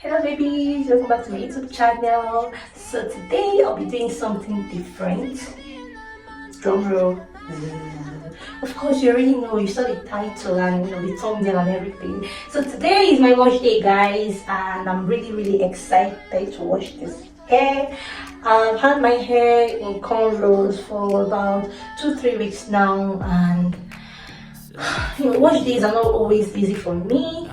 Hello babies, welcome back to my YouTube channel. So today I'll be doing something different. Drum roll. Of course you already know, you saw the title and the thumbnail and everything. So today is my wash day guys, and I'm really excited to wash this hair. I've had my hair in cornrows for about 2-3 weeks now, and wash days are not always easy for me,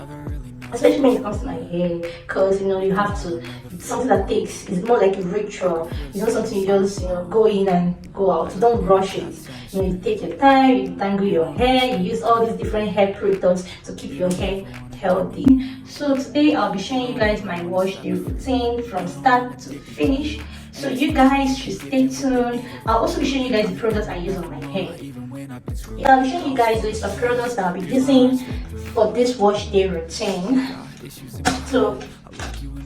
especially when it comes to my hair, because you have to, it's something that takes, it's more like a ritual. It's not something you just go in and go out. You don't rush it. You take your time, you tangle your hair, you use all these different hair products to keep your hair healthy. So today I'll be showing you guys my wash day routine from start to finish, so you guys should stay tuned. I'll also be showing you guys the products I use on my hair. I'll be showing you guys the list of products that I'll be using for this wash day routine. So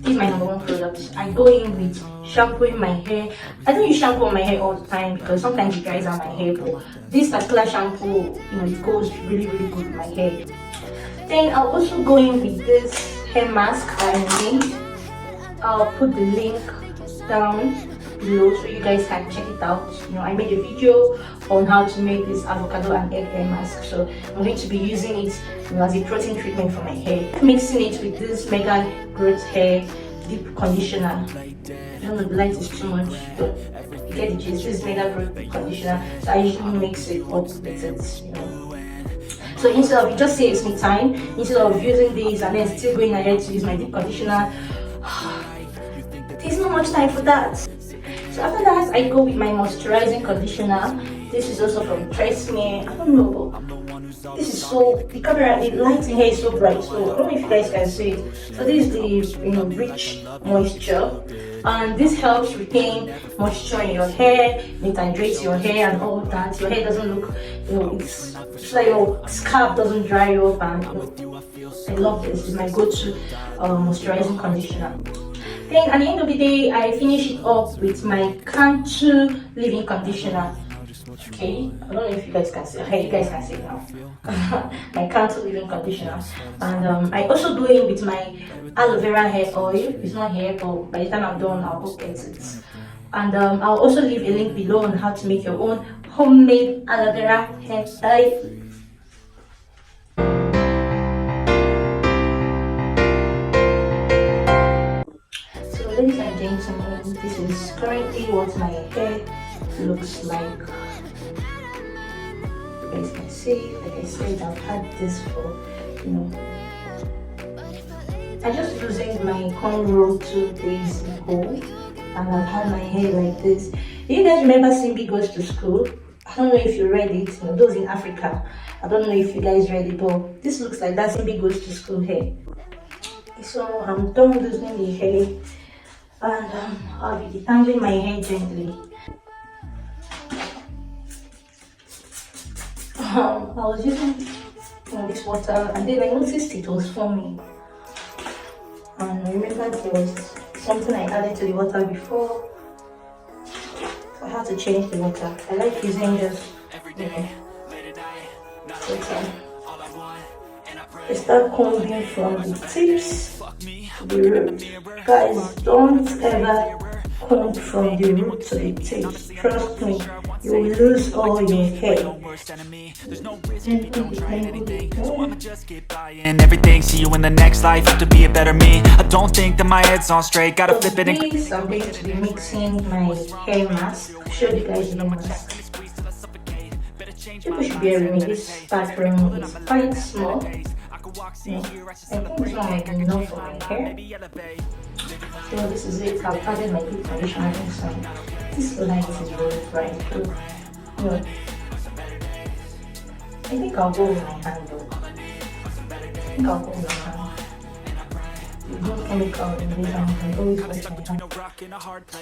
these are my number one products. I go in with shampoo in my hair. I don't use shampoo on my hair all the time because sometimes it dries out my hair, but this particular shampoo, it goes really good with my hair. Then I'll also go in with this hair mask I made. I'll put the link down below so you guys can check it out. I made a video on how to make this avocado and egg hair mask, so I'm going to be using it as a protein treatment for my hair. Mixing it with this mega growth hair deep conditioner. I don't know, the light is too much, but you get the gist. This mega growth conditioner, so I usually mix it up with it. So instead of, it just saves me time, instead of using this and then still going ahead to use my deep conditioner, there's not much time for that. So after that, I go with my moisturizing conditioner. This is also from Tressme. I don't know, but this is so, the camera, the light in here is so bright, so I don't know if you guys can see it. So this is the rich moisture, and this helps retain moisture in your hair. It hydrates your hair and all that. Your hair doesn't look, it's like your scalp doesn't dry up, and I love this. It's my go-to moisturizing conditioner. Then at the end of the day, I finish it up with my Cantu leave-in conditioner. Okay, I don't know if you guys can see. Okay, you guys can see it now. My Cantu leave-in conditioner, and I also go in with my aloe vera hair oil. It's not hair, but by the time I'm done, I'll go get it. And I'll also leave a link below on how to make your own homemade aloe vera hair oil. Ladies and gentlemen, this is currently what my hair looks like. You guys can see, like I said, I've had this for, I just using my cornrow 2 days ago, and I've had my hair like this. Do you guys remember Simbi Goes to School? I don't know if you read it, those in Africa. I don't know if you guys read it, but this looks like that Simbi Goes to School hair. So I'm done losing the hair, and I'll be detangling my hair gently. I was using this water, and then I noticed it was foaming. And I remember there was something I added to the water before, so I had to change the water. I like using just water. I start combing from the tips to the root. Guys, don't ever comb from the root to the tips. Trust me, you will lose all your hair. And everything, see you in the next life, have to be a better me. I don't think that my head's on straight, gotta flip it and please, I'm going to be mixing my hair mask. I'll show you guys the mask. People should bear with me, this bathroom is quite small. I think this one might be enough for my hair. So this is it. I've added my deep conditioner inside. This light is really bright. I think I'll go with my hand though. There's no chemical in this, and I can always wash my hand.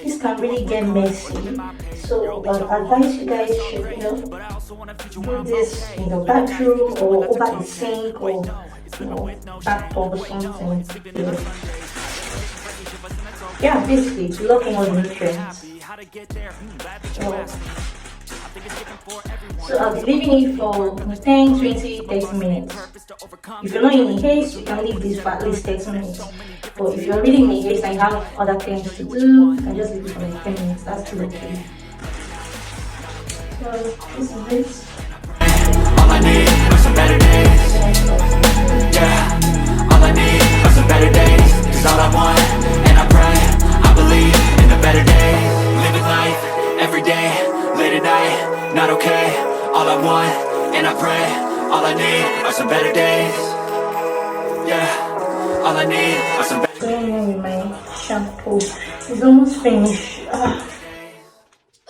This can really get messy, so I advise you guys should do this in the bathroom or over the sink or bathtub or something. Yeah, basically to lock in all the nutrients. So So I'll be leaving it for 10, 20, 30 minutes. If you're not in a haste, you can leave this for at least 30 minutes. But if you're really in a haste and you have other things to do, you can just leave it for like 10 minutes. That's still okay. So this is it. All I need are some better days. Yeah, all I need are some better days. 'Cause all I want, and I pray, I believe in the better days. Living life, every day, late at night, not okay. All I want, and I pray, all I need are some better days. Yeah, all I need are some better days. Going in with my shampoo. It's almost finished.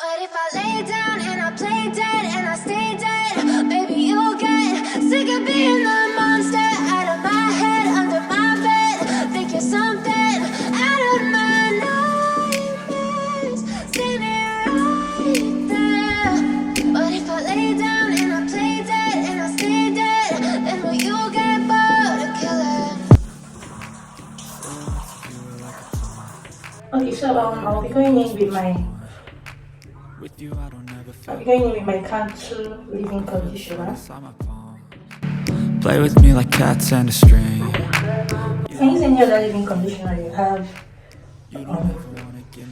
But if I lay down and I play dead and I stay dead, maybe you'll get sick of being the monster out of my head, under my bed. Think you're something out of my nightmares, standing right there. But if I lay down and I play dead and I stay dead, then will you get bored of killing? Okay, so I'll be going in with my Cantu leave-in conditioner. Play with me like cats and a string. Can use any other leave-in conditioner you have.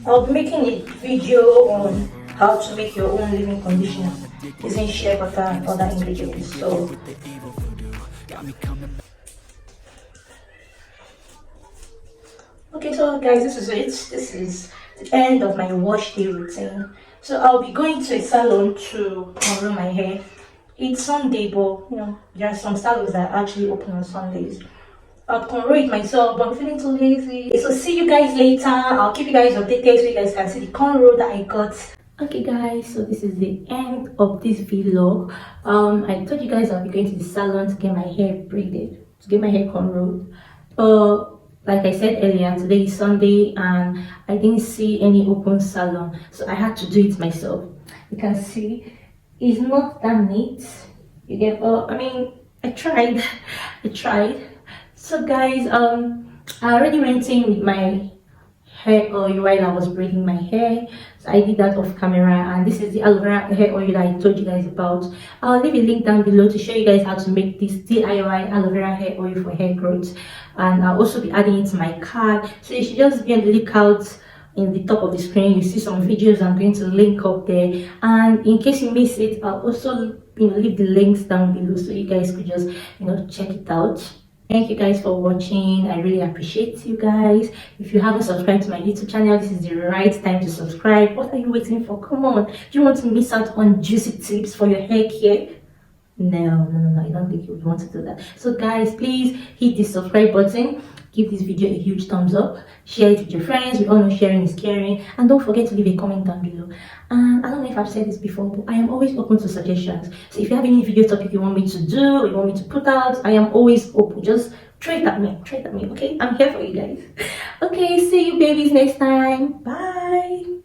I'll be making a video on how to make your own leave-in conditioner using shea butter and other ingredients. So okay, so guys, this is it. This is the end of my wash day routine. So I'll be going to a salon to cornrow my hair. It's Sunday, but you know, there are some salons that are actually open on Sundays. I'll cornrow it myself, but I'm feeling too lazy. So see you guys later. I'll keep you guys updated so you guys can see the cornrow that I got. Okay guys, so this is the end of this vlog. I told you guys I'll be going to the salon to get my hair braided, to get my hair cornrowed. Like I said earlier, today is Sunday and I didn't see any open salon, so I had to do it myself. You can see it's not that neat. You get, I mean, I tried. I tried. So guys, I already went in with my hair oil while I was braiding my hair. So I did that off camera, and this is the aloe vera hair oil that I told you guys about. I'll leave a link down below to show you guys how to make this DIY aloe vera hair oil for hair growth, and I'll also be adding it to my card, so you should just be on the lookout. In the top of the screen you see some videos I'm going to link up there, and in case you miss it, I'll also leave the links down below so you guys could just check it out. Thank you guys for watching. I really appreciate you guys. If you haven't subscribed to my YouTube channel, this is the right time to subscribe. What are you waiting for? Come on. Do you want to miss out on juicy tips for your hair care? No, I don't think you would want to do that. So guys, please hit the subscribe button, give this video a huge thumbs up, share it with your friends. We all know sharing is caring, and don't forget to leave a comment down below. And I don't know if I've said this before, but I am always open to suggestions. So if you have any video topic you want me to do or you want me to put out, I am always open. Just throw it at me, okay? I'm here for you guys. Okay, see you babies next time. Bye.